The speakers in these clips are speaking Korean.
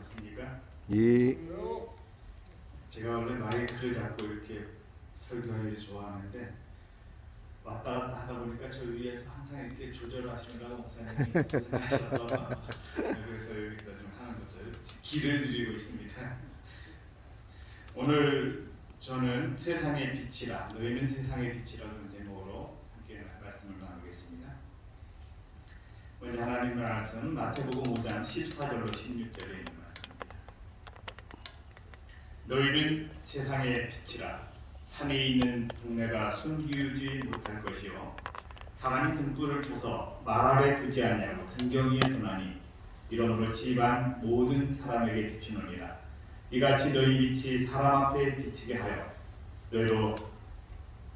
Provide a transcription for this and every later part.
있습니까? 예. 제가 원래 마이크를 잡고 이렇게 설교하기를 좋아하는데 왔다 갔다 하다 보니까 저 위에서 항상 이렇게 조절하시느라고 목사님이 고생하셔서 그래서 여기서 좀 하는 것을 기를 드리고 있습니다. 오늘 저는 세상의 빛이라, 너희는 세상의 빛이라는 제목으로 함께 말씀을 나누겠습니다. 먼저 하나님의 말씀 마태복음 5장 14절로 16절에 있는 말씀입니다. 너희는 세상의 빛이라. 산에 있는 동네가 숨기우지 못할 것이요 사람이 등불을 켜서 말 아래 두지 아니하고 등경 위에 두나니 이러므로 집안 모든 사람에게 비추느니라. 이같이 너희 빛이 사람 앞에 비치게 하여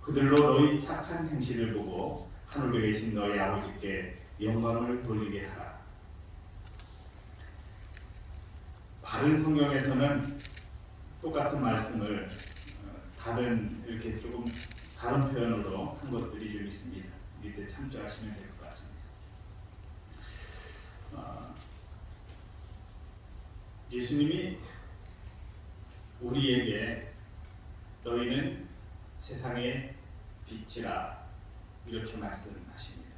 그들로 너희 착한 행실을 보고 하늘에 계신 너희 아버지께 영광을 돌리게 하라. 다른 성경에서는 똑같은 말씀을 이렇게 조금 다른 표현으로 한 것들이 좀 있습니다. 이때 참조하시면 될 것 같습니다. 예수님이 우리에게 너희는 세상의 빛이라 이렇게 말씀하십니다.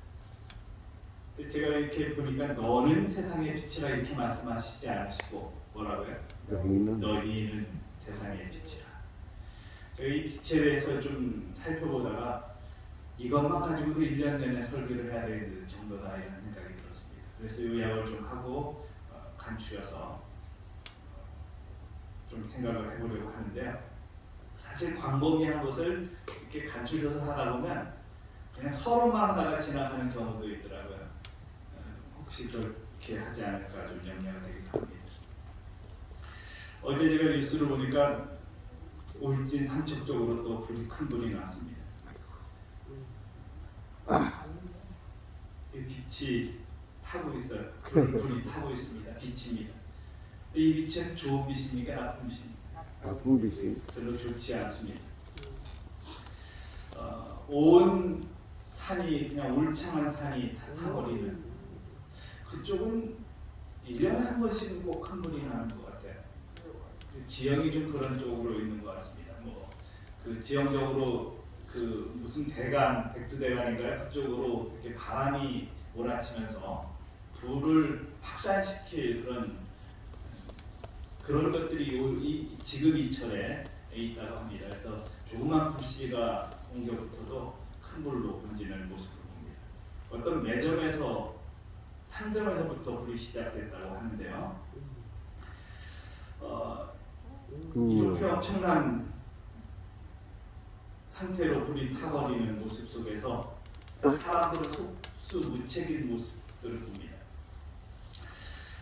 제가 이렇게 보니까 너는 세상의 빛이라 이렇게 말씀하시지 않으시고 뭐라고요? 너희는 세상의 빛이라. 제가 이 빛에 대해서 좀 살펴보다가 이것만 가지고도 1년 내내 설교를 해야 되는 정도다 이런 생각이 들었습니다. 그래서 요약을 좀 하고 간추려서 좀 생각을 해보려고 하는데요. 사실 광범위한 것을 이렇게 간추려서 하다 보면 그냥 서로만 하다가 지나가는 경우도 있더라고요. 혹시 그렇게 하지 않을까 좀 염려가 되기도 합니다. 어제 제가 뉴스를 보니까 울진 삼척 쪽으로 또 큰 불이 났습니다. 빛이 타고 있어요. 불이 타고 있습니다. 빛입니다. 근데 이 빛은 좋은 빛입니까? 나쁜 빛입니까? 나쁜 빛이 별로 좋지 않습니다. 온 산이 그냥 울창한 산이 다 타버리는 그쪽은 1년에 한 번씩은 꼭 큰 불이 나는 것 같아요. 지형이 좀 그런 쪽으로 있는 것 같습니다. 그 지형적으로 그 무슨 대간, 백두대간인가요? 그쪽으로 이렇게 바람이 몰아치면서 불을 확산시킬 그런 것들이 지금 이철에 있다고 합니다. 그래서 조그만 불씨가 옮겨붙어도 큰 불로 번지는 모습을 봅니다. 어떤 매점에서 상점에서부터 불이 시작됐다고 하는데요. 이렇게 엄청난 상태로 불이 타버리는 모습 속에서 사람들은 속수무책인 모습들을 봅니다.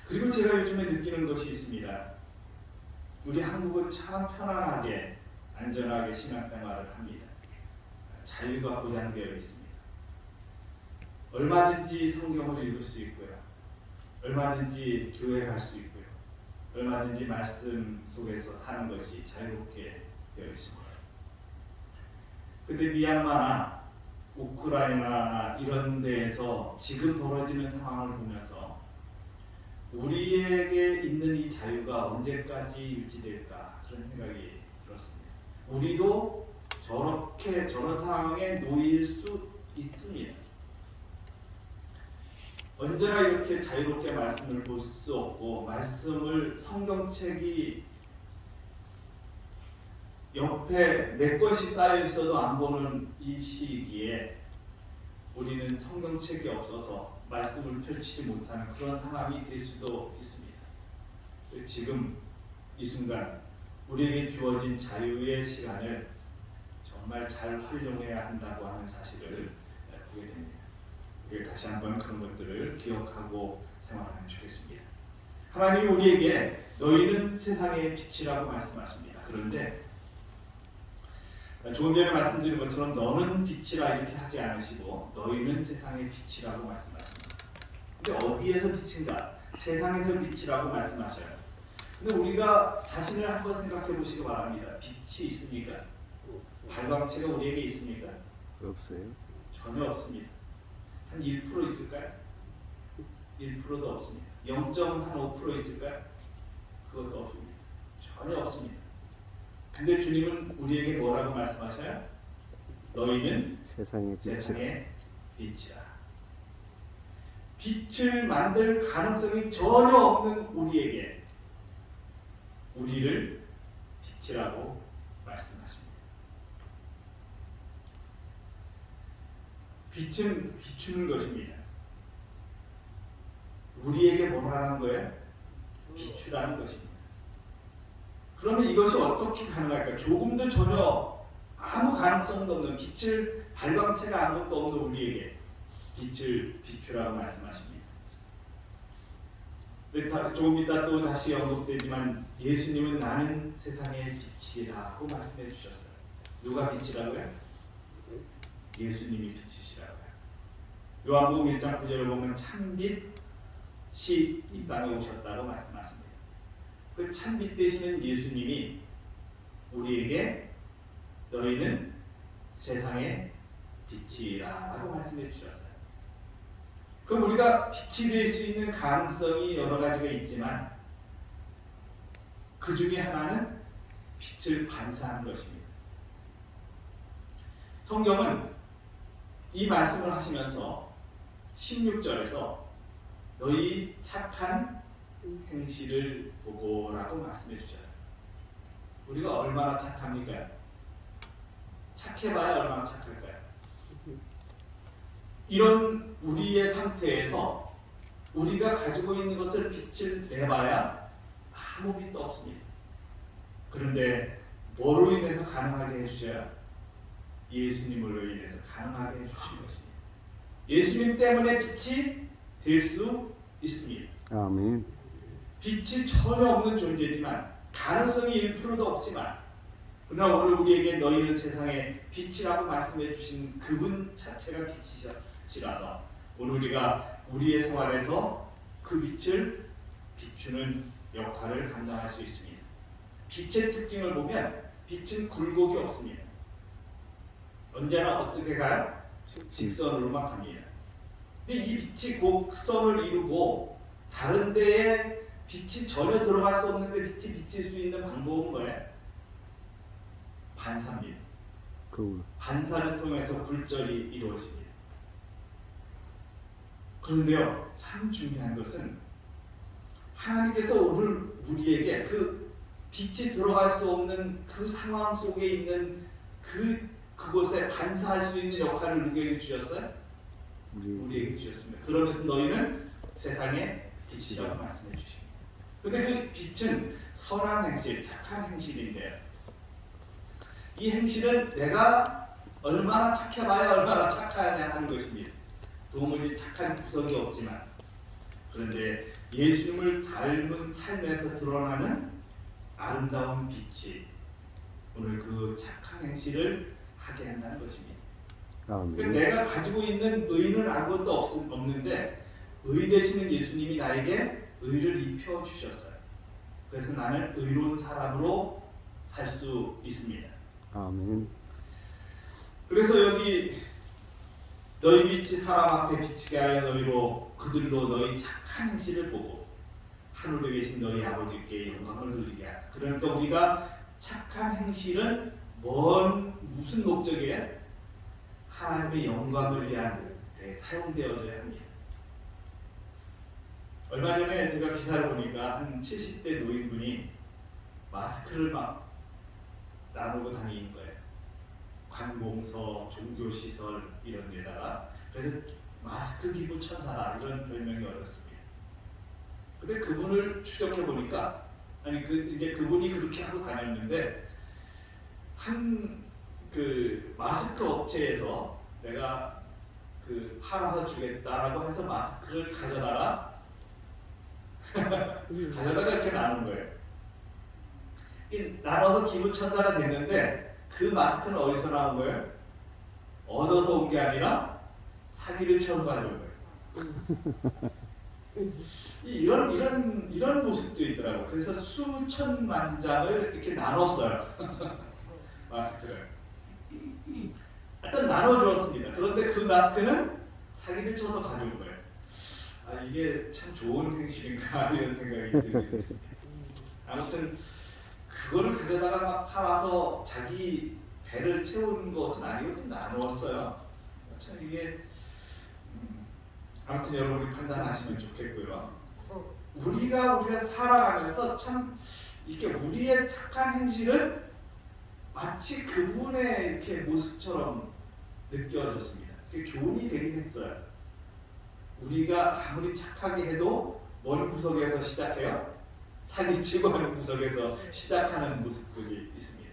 그리고 제가 요즘에 느끼는 것이 있습니다. 우리 한국은 참 편안하게 안전하게 신앙생활을 합니다. 자유가 보장되어 있습니다. 얼마든지 성경을 읽을 수 있고요. 얼마든지 교회 갈 수 있고요. 얼마든지 말씀 속에서 사는 것이 자유롭게 되어 있습니다. 근데 미얀마나 우크라이나나 이런 데에서 지금 벌어지는 상황을 보면서 우리에게 있는 이 자유가 언제까지 유지될까 그런 생각이 들었습니다. 우리도 저런 상황에 놓일 수 있습니다. 언제나 이렇게 자유롭게 말씀을 볼 수 없고 말씀을 성경책이 옆에 내 것이 쌓여 있어도 안 보는 이 시기에 우리는 성경책이 없어서 말씀을 펼치지 못하는 그런 상황이 될 수도 있습니다. 지금 이 순간 우리에게 주어진 자유의 시간을 정말 잘 활용해야 한다고 하는 사실을 보게 됩니다. 다시 한번 그런 것들을 기억하고 생활하면 좋겠습니다. 하나님이 우리에게 너희는 세상의 빛이라고 말씀하십니다. 그런데 조금 전에 말씀드린 것처럼 너는 빛이라 이렇게 하지 않으시고 너희는 세상의 빛이라고 말씀하십니다. 근데 어디에서 빛인가? 세상에서 빛이라고 말씀하셔요. 근데 우리가 자신을 한번 생각해 보시기 바랍니다. 빛이 있습니까? 발광체가 우리에게 있습니까? 없어요. 전혀 없습니다. 한 1% 있을까요? 1%도 없습니다. 0.5% 있을까요? 그것도 없습니다. 전혀 없습니다. 근데 주님은 우리에게 뭐라고 말씀하셔요? 너희는 세상의 빛이라. 세상의 빛이라. 빛을 만들 가능성이 전혀 없는 우리에게 우리를 빛이라고 말씀하십니다. 빛은 비추는 것입니다. 우리에게 뭐라는 거예요? 비추라는 것입니다. 그러면 이것이 어떻게 가능할까? 조금도 전혀 아무 가능성도 없는 빛을 발광체가 아무것도 없는 우리에게 빛을 비추라고 말씀하십니다. 조금 이따 또 다시 언급되지만 예수님은 나는 세상의 빛이라고 말씀해 주셨어요. 누가 빛이라고요? 예수님이 빛이시라고요. 요한복음 1장 9절을 보면 참빛이 이 땅에 오셨다고 말씀하십니다. 그 참빛 되시는 예수님이 우리에게 너희는 세상의 빛이라고 말씀해 주셨어요. 그럼 우리가 빛이 될 수 있는 가능성이 여러 가지가 있지만 그 중에 하나는 빛을 반사하는 것입니다. 성경은 이 말씀을 하시면서 16절에서 너희 착한 행실을 보고라고 말씀해 주셔요. 우리가 얼마나 착합니까? 착해봐야 얼마나 착할까요? 이런 우리의 상태에서 우리가 가지고 있는 것을 빛을 내봐야 아무 빛도 없습니다. 그런데 뭐로 인해서 가능하게 해주셔요? 예수님으로 인해서 가능하게 해주신 것입니다. 예수님 때문에 빛이 될 수 있습니다. 아멘. 빛이 전혀 없는 존재지만 가능성이 1%도 없지만 그러나 오늘 우리에게 너희는 세상의 빛이라고 말씀해 주신 그분 자체가 빛이시라서 오늘 우리가 우리의 생활에서 그 빛을 비추는 역할을 감당할 수 있습니다. 빛의 특징을 보면 빛은 굴곡이 없습니다. 언제나 어떻게 가요? 직선으로만 갑니다. 근데 이 빛이 곡선을 이루고 다른 데에 빛이 전혀 들어갈 수 없는데 빛이 비칠 수 있는 방법은 뭐예요? 반사입니다. 반사를 통해서 굴절이 이루어집니다. 그런데요, 참 중요한 것은 하나님께서 오늘 우리에게 그 빛이 들어갈 수 없는 그 상황 속에 있는 그곳에 반사할 수 있는 역할을 누구에게 주셨어요? 우리에게 주셨습니다. 그러면서 너희는 세상의 빛이라고 말씀해 주십니다. 근데 그 빛은 선한 행실, 착한 행실인데요. 이 행실은 내가 얼마나 착해봐야 얼마나 착하냐 하는 것입니다. 도무지 착한 구석이 없지만 그런데 예수님을 닮은 삶에서 드러나는 아름다운 빛이 오늘 그 착한 행실을 하게 한다는 것입니다. 그러니까 내가 가지고 있는 의는 아무것도 없는데 의 되시는 예수님이 나에게 의를 입혀 주셨어요. 그래서 나는 의로운 사람으로 살 수 있습니다. 아멘. 그래서 여기 너희 빛이 사람 앞에 비치게 하여 너희로 그들로 너희 착한 행실을 보고 하늘에 계신 너희 아버지께 영광을 돌리게 하라. 그러니까 우리가 착한 행실은 무슨 목적이에요? 하나님의 영광을 위한 데 사용되어져야 합니다. 얼마 전에 제가 기사를 보니까 한 70대 노인분이 마스크를 막 나누고 다니는 거예요. 관공서, 종교시설 이런 데다가. 그래서 마스크 기부 천사다 이런 별명이 얻었습니다. 근데 그분을 추적해 보니까 이제 그분이 그렇게 하고 다녔는데 한 마스크 업체에서 내가 팔아서 주겠다라고 해서 마스크를 가져다가 이렇게 나눈 거예요. 나눠서 기부 천사가 됐는데 그 마스크는 어디서 나온 거예요? 얻어서 온 게 아니라 사기를 쳐서 가져온 거예요. 이런 모습도 있더라고요. 그래서 수천만 장을 이렇게 나눴어요. 마스크를. 일단 나눠주었습니다. 그런데 그 마스크는 사기를 쳐서 가져온 거예요. 이게 참 좋은 행실인가 이런 생각이 들게 됐습니다. 아무튼 그거를 가져다가 막 팔아서 자기 배를 채운 것은 아니고 좀 나누었어요. 참 이게 아무튼 여러분이 판단하시면 좋겠고요. 우리가 살아가면서 참 이렇게 우리의 착한 행실을 마치 그분의 이렇게 모습처럼 느껴졌습니다. 그게 교훈이 되긴 했어요. 우리가 아무리 착하게 해도 먼 구석에서 시작해요. 사기치고 하는 구석에서 시작하는 모습들이 있습니다.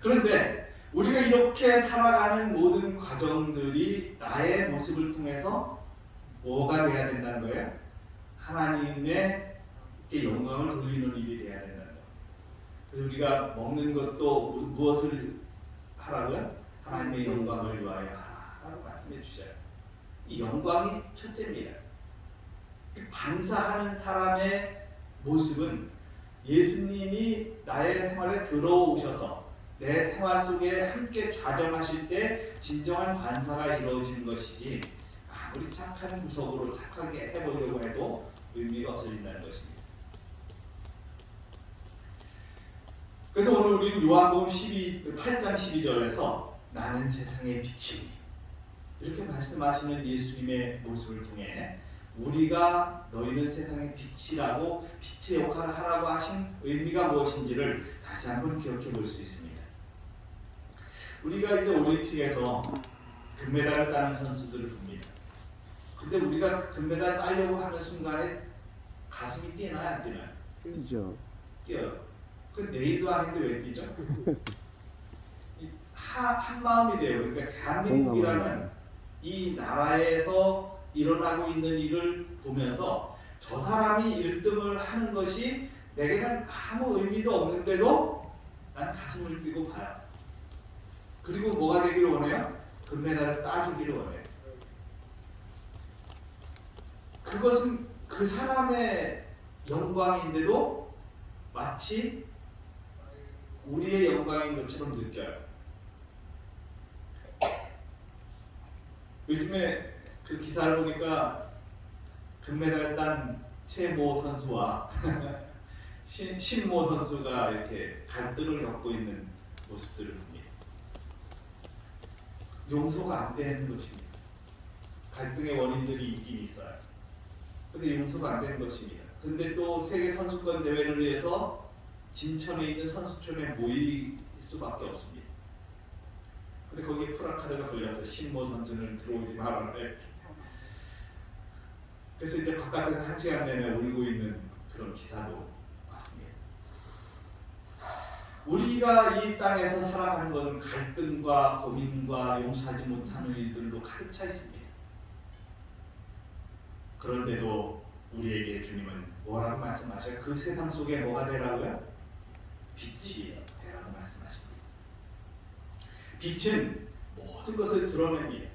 그런데 우리가 이렇게 살아가는 모든 과정들이 나의 모습을 통해서 뭐가 돼야 된다는 거예요? 하나님의 영광을 돌리는 일이 돼야 된다는 거예요. 그래서 우리가 먹는 것도 무엇을 하라고요? 하나님의 영광을 위하여 하라고 말씀해 주셔요. 이 영광이 첫째입니다. 반사하는 사람의 모습은 예수님이 나의 생활에 들어오셔서 내 생활 속에 함께 좌정하실 때 진정한 반사가 이루어지는 것이지 아무리 착한 구석으로 착하게 해보려고 해도 의미가 없어진다는 것입니다. 그래서 오늘 우리는 요한복음 8장 12절에서 나는 세상의 빛이니 이렇게 말씀하시는 예수님의 모습을 통해 우리가 너희는 세상의 빛이라고 빛의 역할을 하라고 하신 의미가 무엇인지를 다시 한번 기억해 볼 수 있습니다. 우리가 이제 올림픽에서 금메달을 따는 선수들을 봅니다. 근데 우리가 그 금메달 따려고 하는 순간에 가슴이 뛰나요, 안 뛰나요? 뛰죠. 뛰어요. 그 내일도 아닌데 왜 뛰죠? 한 마음이 돼요. 그러니까 대한민국이라는 이 나라에서 일어나고 있는 일을 보면서 저 사람이 1등을 하는 것이 내게는 아무 의미도 없는데도 난 가슴을 뛰고 봐요. 그리고 뭐가 되기를 원해요? 금메달을 따주기를 원해요. 그것은 그 사람의 영광인데도 마치 우리의 영광인 것처럼 느껴요. 요즘에 그 기사를 보니까 금메달을 딴 최모 선수와 신모 선수가 이렇게 갈등을 겪고 있는 모습들을 봅니다. 용서가 안 되는 것입니다. 갈등의 원인들이 있긴 있어요. 근데 용서가 안 되는 것입니다. 근데 또 세계 선수권 대회를 위해서 진천에 있는 선수촌에 모일 수밖에 없습니다. 근데 거기에 프라카드가 걸려서 신모 선수는 들어오지 말아라 이렇게. 그래서 이제 바깥에서 1시간 내내 울고 있는 그런 기사도 봤습니다. 우리가 이 땅에서 살아가는 것은 갈등과 고민과 용서하지 못하는 일들로 가득 차 있습니다. 그런데도 우리에게 주님은 뭐라고 말씀하셔요? 그 세상 속에 뭐가 되라고요? 빛이 되라고 말씀하십니다. 빛은 모든 것을 드러냅니다.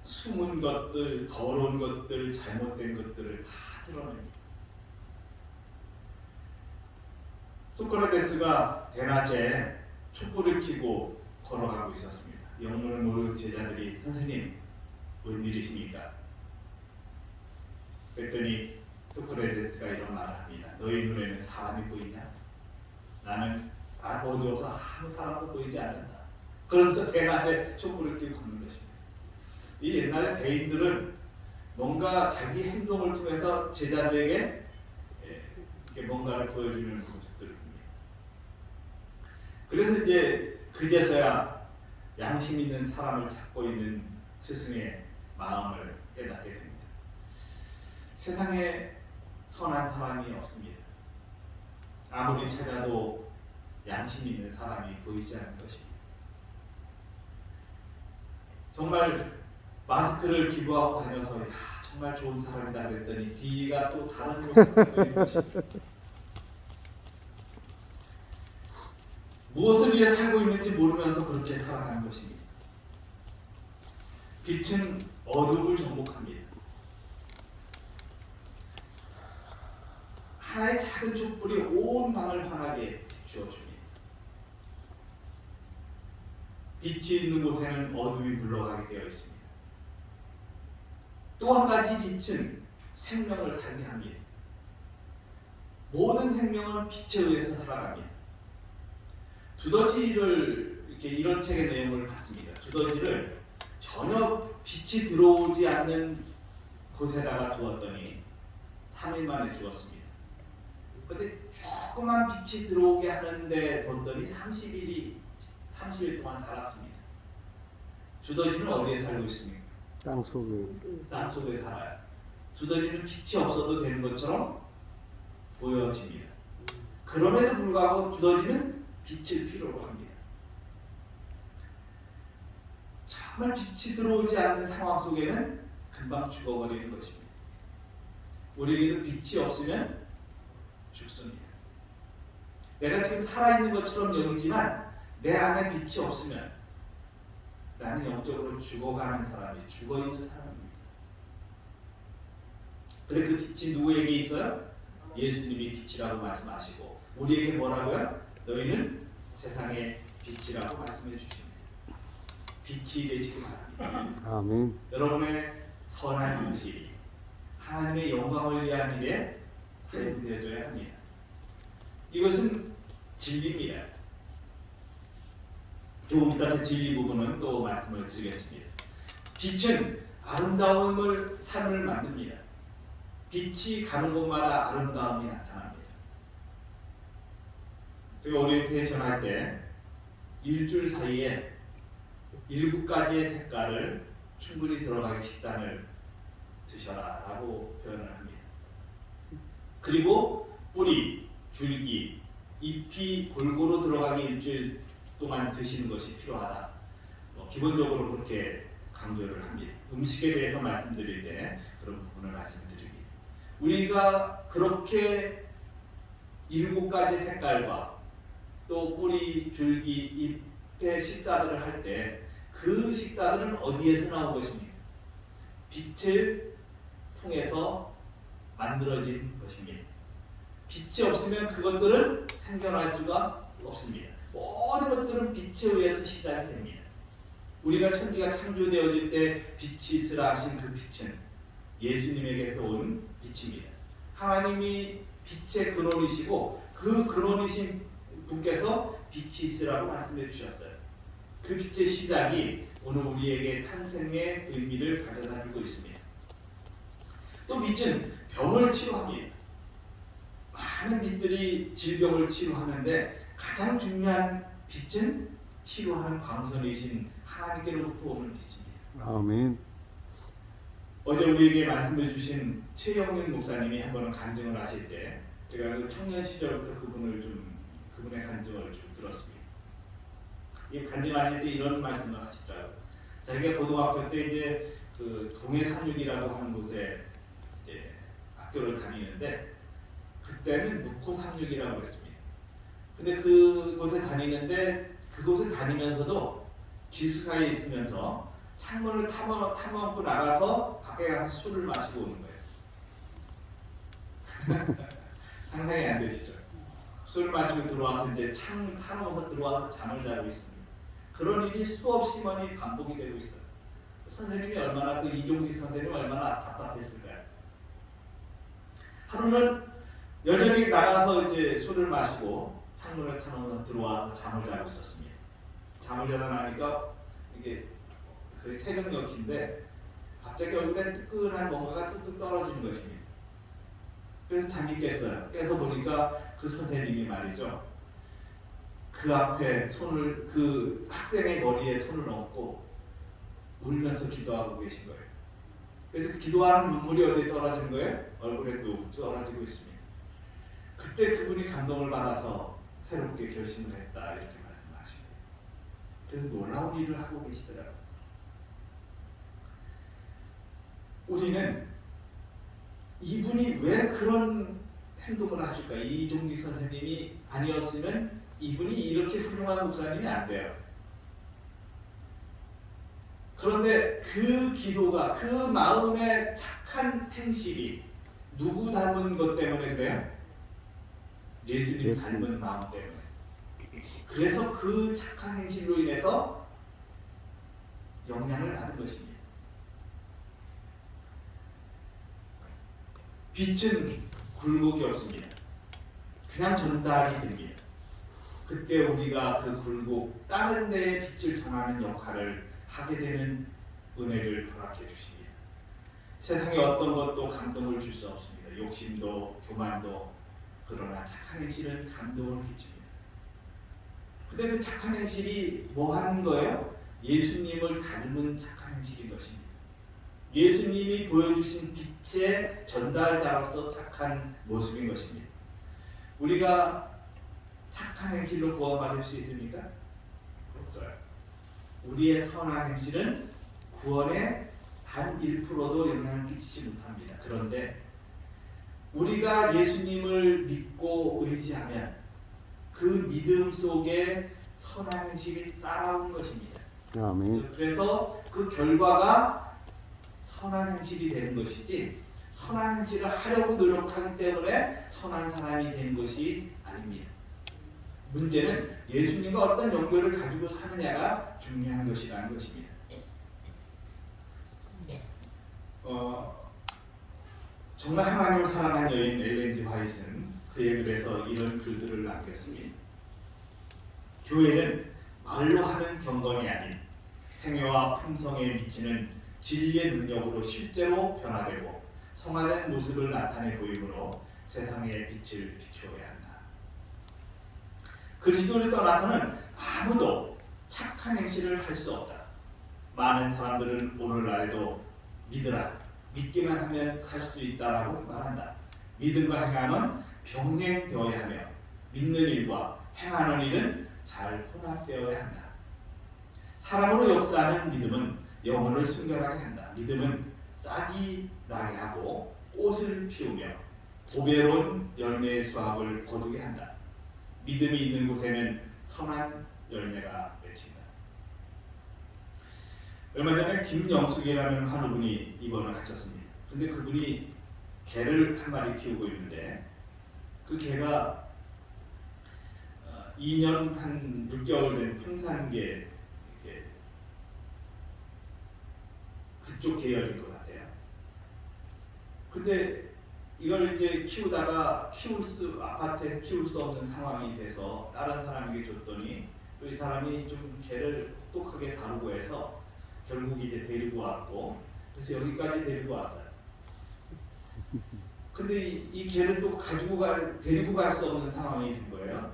숨은 것들, 더러운 것들, 잘못된 것들을 다 드러냅니다. 소크라테스가 대낮에 촛불을 켜고 걸어가고 있었습니다. 영문을 모르는 제자들이 선생님 웬일이십니까? 그랬더니 소크라테스가 이런 말을 합니다. 너희 눈에는 사람이 보이냐? 나는 어두워서 아무 사람도 보이지 않는다. 그러면서 대낮에 촛불을 켜고 걷는 것입니다. 이 옛날에 대인들은 뭔가 자기 행동을 통해서 제자들에게 이렇게 뭔가를 보여주는 모습들을 봅니다. 그래서 이제 그제서야 양심 있는 사람을 찾고 있는 스승의 마음을 깨닫게 됩니다. 세상에 선한 사람이 없습니다. 아무리 찾아도 양심 있는 사람이 보이지 않는 것입니다. 정말 마스크를 기부하고 다녀서 정말 좋은 사람이다 그랬더니 뒤가 또 다른 모습을 보이는 것입니다. 무엇을 위해 살고 있는지 모르면서 그렇게 살아가는 것입니다. 빛은 어둠을 정복합니다. 하나의 작은 촛불이 온 방을 환하게 비추어 줍니다. 빛이 있는 곳에는 어둠이 물러가게 되어 있습니다. 또 한 가지 빛은 생명을 살게 합니다. 모든 생명은 빛에 의해서 살아갑니다. 두더지를 이렇게 이런 책의 내용을 봤습니다. 두더지를 전혀 빛이 들어오지 않는 곳에다가 두었더니 3일 만에 죽었습니다. 근데 조그만 빛이 들어오게 하는데 뒀더니 30일 동안 살았습니다. 두더지는 어디에 살고 있습니까? 땅 속에. 땅 속에 살아요. 두더지는 빛이 없어도 되는 것처럼 보여집니다. 그럼에도 불구하고 두더지는 빛을 필요로 합니다. 정말 빛이 들어오지 않는 상황 속에는 금방 죽어버리는 것입니다. 우리에게도 빛이 없으면 죽습니다. 내가 지금 살아있는 것처럼 여기지만 내 안에 빛이 없으면 나는 영적으로 죽어가는 사람이, 죽어있는 사람입니다. 근데 그 빛이 누구에게 있어요? 예수님이 빛이라고 말씀하시고 우리에게 뭐라고요? 너희는 세상의 빛이라고 말씀해 주십니다. 빛이 되시기 바랍니다. 아멘. 여러분의 선한 행실이 하나님의 영광을 위한 일에 사용되어져야 합니다. 이것은 진리입니다. 조금 이따 그 진리 부분은 또 말씀을 드리겠습니다. 빛은 아름다움을 삶을 만듭니다. 빛이 가는 곳마다 아름다움이 나타납니다. 제가 오리엔테이션 할 때 일주일 사이에 7가지의 색깔을 충분히 들어가게 식단을 드셔라 라고 표현을 합니다. 그리고 뿌리, 줄기, 잎이 골고루 들어가게 일주일 동안 드시는 것이 필요하다. 기본적으로 그렇게 강조를 합니다. 음식에 대해서 말씀드릴 때 그런 부분을 말씀드립니다. 우리가 그렇게 7가지 색깔과 또 뿌리, 줄기, 잎의 식사들을 할 때 그 식사들은 어디에서 나온 것입니까? 빛을 통해서 만들어진 것입니다. 빛이 없으면 그것들은 생겨날 수가 없습니다. 모든 것들은 빛에 의해서 시작이 됩니다. 우리가 천지가 창조되어질 때 빛이 있으라 하신 그 빛은 예수님에게서 온 빛입니다. 하나님이 빛의 근원이시고 그 근원이신 분께서 빛이 있으라고 말씀해 주셨어요. 그 빛의 시작이 오늘 우리에게 탄생의 의미를 가져다 주고 있습니다. 또 빛은 병을 치료합니다. 많은 빛들이 질병을 치료하는데 가장 중요한 빛은 치료하는 광선이신 하나님께로부터 오는 빛입니다. 아멘. 어제 우리에게 말씀해 주신 최영민 목사님이 한 번은 간증을 하실 때 제가 그 청년 시절부터 그분의 간증을 좀 들었습니다. 이 간증하실 때 이런 말씀을 하시더라고요. 자기가 고등학교 때 이제 그 동해삼육이라고 하는 곳에 이제 학교를 다니는데 그때는 묵호삼육이라고 했습니다. 근데 그곳에 다니는데 그곳에 다니면서도 기숙사에 있으면서 창문을 탐험고 나가서 밖에 가서 술을 마시고 오는 거예요. 상상이 안 되시죠? 술을 마시고 들어와서 이제 창문 타놓아서 들어와서 잠을 자고 있습니다. 그런 일이 수없이 많이 반복이 되고 있어요. 선생님이 얼마나 그 이종식 선생님이 얼마나 답답했을까요? 하루는 여전히 나가서 이제 술을 마시고 창문을 타놓아서 들어와서 잠을 자고 있었습니다. 잠을 자다 나니까 이게 그 새벽녘인데 갑자기 얼굴에 뜨끈한 뭔가가 뚝뚝 떨어지는 것입니다. 그래서 잠이 깼어요. 깨서 보니까 그 선생님이 말이죠. 그 앞에 손을 그 학생의 머리에 손을 얹고 울면서 기도하고 계신 거예요. 그래서 그 기도하는 눈물이 어디에 떨어지는 거예요? 얼굴에 뚝 떨어지고 있습니다. 그때 그분이 감동을 받아서 새롭게 결심을 했다 이렇게 말씀하십니다. 그래서 놀라운 일을 하고 계시더라고요. 우리는 이분이 왜 그런 행동을 하실까? 이종직 선생님이 아니었으면 이분이 이렇게 훌륭한 목사님이 안 돼요. 그런데 그 기도가 그 마음의 착한 행실이 누구 닮은 것 때문에 그래요? 예수님 닮은 마음 때문에. 그래서 그 착한 행실로 인해서 영향을 받은 것입니다. 빛은 굴곡이 없습니다. 그냥 전달이 됩니다. 그때 우리가 그 굴곡 다른 데에 빛을 전하는 역할을 하게 되는 은혜를 허락해 주십니다. 세상에 어떤 것도 감동을 줄 수 없습니다. 욕심도 교만도. 그러나 착한 행실은 감동을 끼칩니다. 근데 그 착한 행실이 뭐 하는 거예요? 예수님을 닮은 착한 행실인 것입니다. 예수님이 보여주신 빛의 전달자로서 착한 모습인 것입니다. 우리가 착한 행실로 구원받을 수 있습니까? 없어요. 우리의 선한 행실은 구원에 단 1%도 영향을 끼치지 못합니다. 그런데 우리가 예수님을 믿고 의지하면 그 믿음 속에 선한 행실이 따라온 것입니다. 아멘. 그래서 그 결과가 선한 행실이 되는 것이지 선한 행실을 하려고 노력하기 때문에 선한 사람이 되는 것이 아닙니다. 문제는 예수님과 어떤 연결을 가지고 사느냐가 중요한 것이라는 것입니다. 정말 하나님을 사랑한 여인 엘렌 G. 화이트는 그의 글에서 이런 글들을 남겼습니다. 교회는 말로 하는 경건이 아닌 생애와 품성에 미치는 진리의 능력으로 실제로 변화되고 성화된 모습을 나타내 보이므로 세상의 빛을 비추어야 한다. 그리스도를 떠나서는 아무도 착한 행실을 할 수 없다. 많은 사람들은 오늘날에도 믿으라, 믿기만 하면 살 수 있다라고 말한다. 믿음과 행함은 병행되어야 하며 믿는 일과 행하는 일은 잘 혼합되어야 한다. 사람으로 역사하는 믿음은 영혼을 순결하게 한다. 믿음은 싹이 나게 하고 꽃을 피우며 보배로운 열매의 수확을 거두게 한다. 믿음이 있는 곳에는 선한 열매가 맺힌다. 얼마 전에 김영숙이라는 한우분이 입원을 하셨습니다. 근데 그분이 개를 한 마리 키우고 있는데 그 개가 2년 한 6개월 된 풍산개, 이렇게 그쪽 계열인 것 같아요. 근데 이걸 이제 키우다가 아파트에 키울 수 없는 상황이 돼서 다른 사람에게 줬더니 또 이 사람이 좀 개를 똑똑하게 다루고 해서 결국 이제 데리고 왔고, 그래서 여기까지 데리고 왔어요. 근데 이 개를 또 데리고 갈 수 없는 상황이 된 거예요.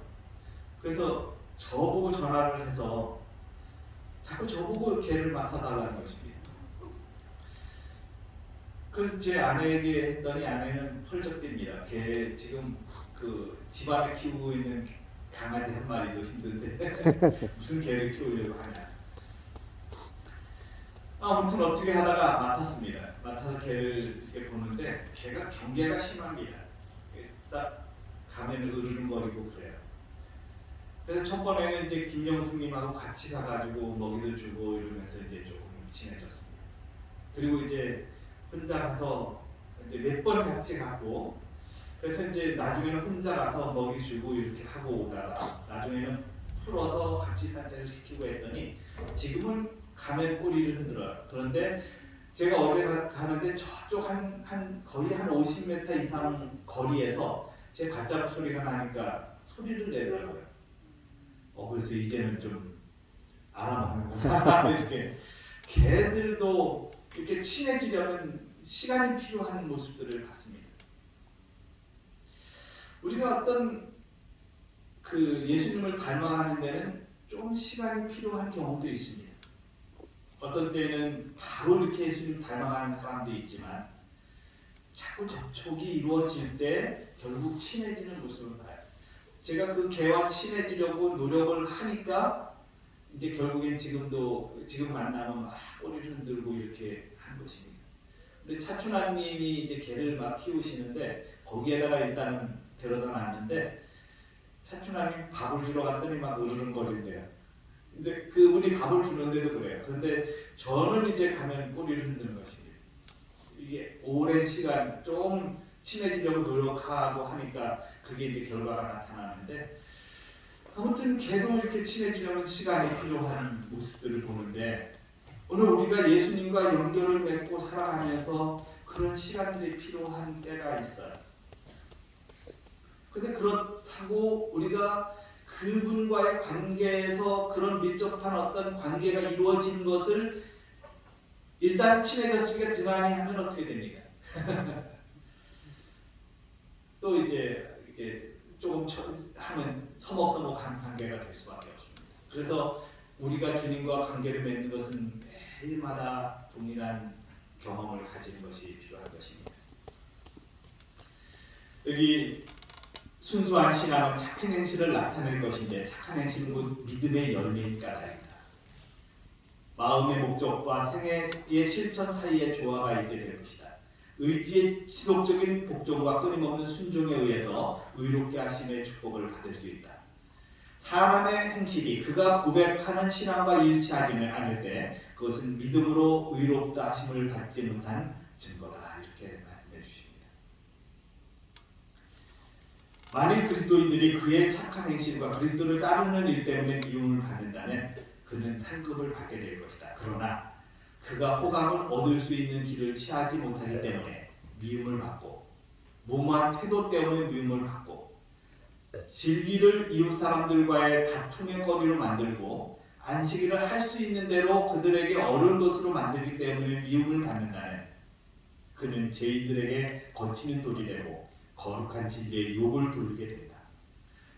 그래서 저보고 전화를 해서 자꾸 저보고 개를 맡아달라는 것입니다. 그래서 제 아내에게 했더니 아내는 펄쩍댑니다. 걔 지금 그 집안에 키우고 있는 강아지 한 마리도 힘든데 무슨 개를 키우려고 하냐. 아무튼 어떻게 하다가 맡았습니다. 맡아서 개를 이렇게 보는데 개가 경계가 심합니다. 딱 가면을 으르렁거리고 그래요. 그래서 첫 번에는 이제 김영숙님하고 같이 가가지고 먹이도 주고 이러면서 이제 조금 친해졌습니다. 그리고 이제 혼자 가서 이제 몇 번 같이 갔고, 그래서 이제 나중에는 혼자 가서 먹이 주고 이렇게 하고 오다가 나중에는 풀어서 같이 산책을 시키고 했더니 지금은 가면 꼬리를 흔들어요. 그런데 제가 어제 가는데 저쪽 거의 한 50m 이상 거리에서 제 발자국 소리가 나니까 소리를 내더라고요. 그래서 이제는 좀 알아먹는구나. 이렇게 개들도 이렇게 친해지려면 시간이 필요한 모습들을 봤습니다. 우리가 어떤 그 예수님을 닮아가는 데는 좀 시간이 필요한 경우도 있습니다. 어떤 때는 바로 이렇게 예수님 닮아가는 사람도 있지만 자꾸 접촉이 이루어질 때 결국 친해지는 모습을 봐요. 제가 그 개와 친해지려고 노력을 하니까 이제 결국엔 지금 만나면 막 꼬리를 흔들고 이렇게 하는 것입니다. 근데 차춘환님이 이제 개를 막 키우시는데 거기에다가 일단은 데려다 놨는데 차춘환님 밥을 주러 갔더니 막 으르렁거린대요. 근데 그분이 밥을 주는데도 그래요. 그런데 저는 이제 가면 꼬리를 흔드는 것입니다. 이게 오랜 시간 좀 친해지려고 노력하고 하니까 그게 이제 결과가 나타나는데, 아무튼 개도 이렇게 친해지려면 시간이 필요한 모습들을 보는데 오늘 우리가 예수님과 연결을 맺고 살아가면서 그런 시간들이 필요한 때가 있어요. 근데 그렇다고 우리가 그분과의 관계에서 그런 밀접한 어떤 관계가 이루어진 것을 일단 친해졌으니까 등한히 하면 어떻게 됩니까? 또 이제 이렇게 조금 하면 서먹서먹한 관계가 될 수밖에 없습니다. 그래서 우리가 주님과 관계를 맺는 것은 매일마다 동일한 경험을 가지는 것이 필요한 것입니다. 여기 순수한 신앙은 착한 행실을 나타낼 것인데 착한 행실은 곧 믿음의 열매인 까닭이다. 마음의 목적과 생애의 실천 사이에 조화가 있게 될 것이다. 의지의 지속적인 복종과 끊임없는 순종에 의해서 의롭게 하심의 축복을 받을 수 있다. 사람의 행실이 그가 고백하는 신앙과 일치하지는 않을 때 그것은 믿음으로 의롭다 하심을 받지 못한 증거다. 이렇게 말씀해 주십니다. 만일 그리스도인들이 그의 착한 행실과 그리스도를 따르는 일 때문에 미움을 받는다면 그는 상급을 받게 될 것이다. 그러나 그가 호감을 얻을 수 있는 길을 취하지 못하기 때문에 미움을 받고 무모한 태도 때문에 미움을 받고 진리를 이웃 사람들과의 다툼의 거리로 만들고 안식일을 할 수 있는 대로 그들에게 어려운 것으로 만들기 때문에 미움을 받는다면 그는 죄인들에게 거치는 돌이 되고 거룩한 진리의 욕을 돌리게 된다.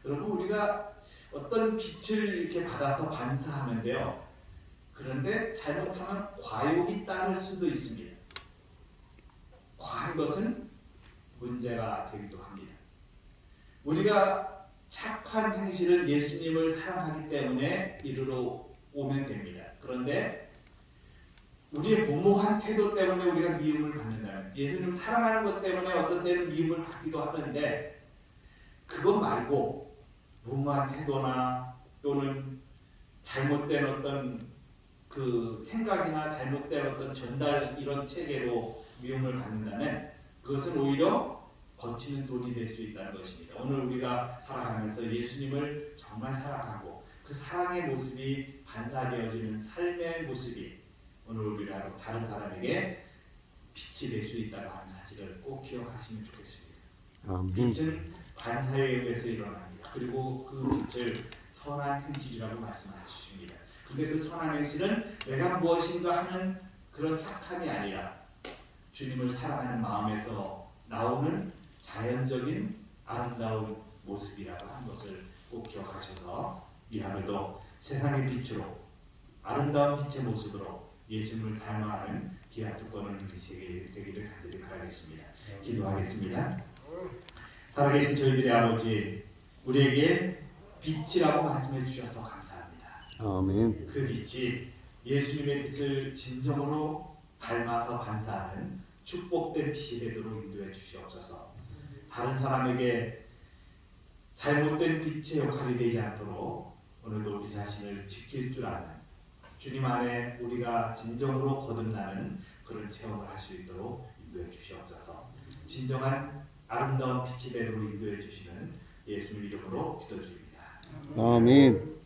여러분 우리가 어떤 빛을 이렇게 받아서 반사하는데요. 그런데 잘못하면 과욕이 따를 수도 있습니다. 과한 것은 문제가 되기도 합니다. 우리가 착한 행실은 예수님을 사랑하기 때문에 이르러 오면 됩니다. 그런데 우리의 무모한 태도 때문에 우리가 미움을 받는다면 예수님을 사랑하는 것 때문에 어떤 때는 미움을 받기도 하는데 그것 말고 무모한 태도나 또는 잘못된 어떤 그 생각이나 잘못된 어떤 전달 이런 체계로 미움을 받는다면 그것은 오히려 거치는 돌이 될 수 있다는 것입니다. 오늘 우리가 살아가면서 예수님을 정말 사랑하고 그 사랑의 모습이 반사되어지는 삶의 모습이 오늘 우리가 다른 사람에게 빛이 될 수 있다고 하는 사실을 꼭 기억하시면 좋겠습니다. 아멘. 빛은 반사에 의해서 일어납니다. 그리고 그 빛을 선한 행실이라고 말씀하십니다. 근데 그 선한 행실은 내가 무엇인가 하는 그런 착함이 아니라 주님을 사랑하는 마음에서 나오는 자연적인 아름다운 모습이라고 하는 것을 꼭 기억하셔서 이 하루도 세상의 빛으로 아름다운 빛의 모습으로 예수님을 닮아가는 귀한 특권을 누리시게 되기를 간절히 바라겠습니다. 기도하겠습니다. 살아계신 저희들의 아버지, 우리에게 빛이라고 말씀해 주셔서 감사합니다. 아멘. 그 빛이 예수님의 빛을 진정으로 닮아서 반사하는 축복된 빛이 되도록 인도해 주시옵소서. 다른 사람에게 잘못된 빛의 역할이 되지 않도록 오늘도 우리 자신을 지킬 줄 아는 주님 안에 우리가 진정으로 거듭나는 그런 체험을 할 수 있도록 인도해 주시옵소서. 진정한 아름다운 빛이 되도록 인도해 주시는 예수님 이름으로 기도드립니다. 아멘.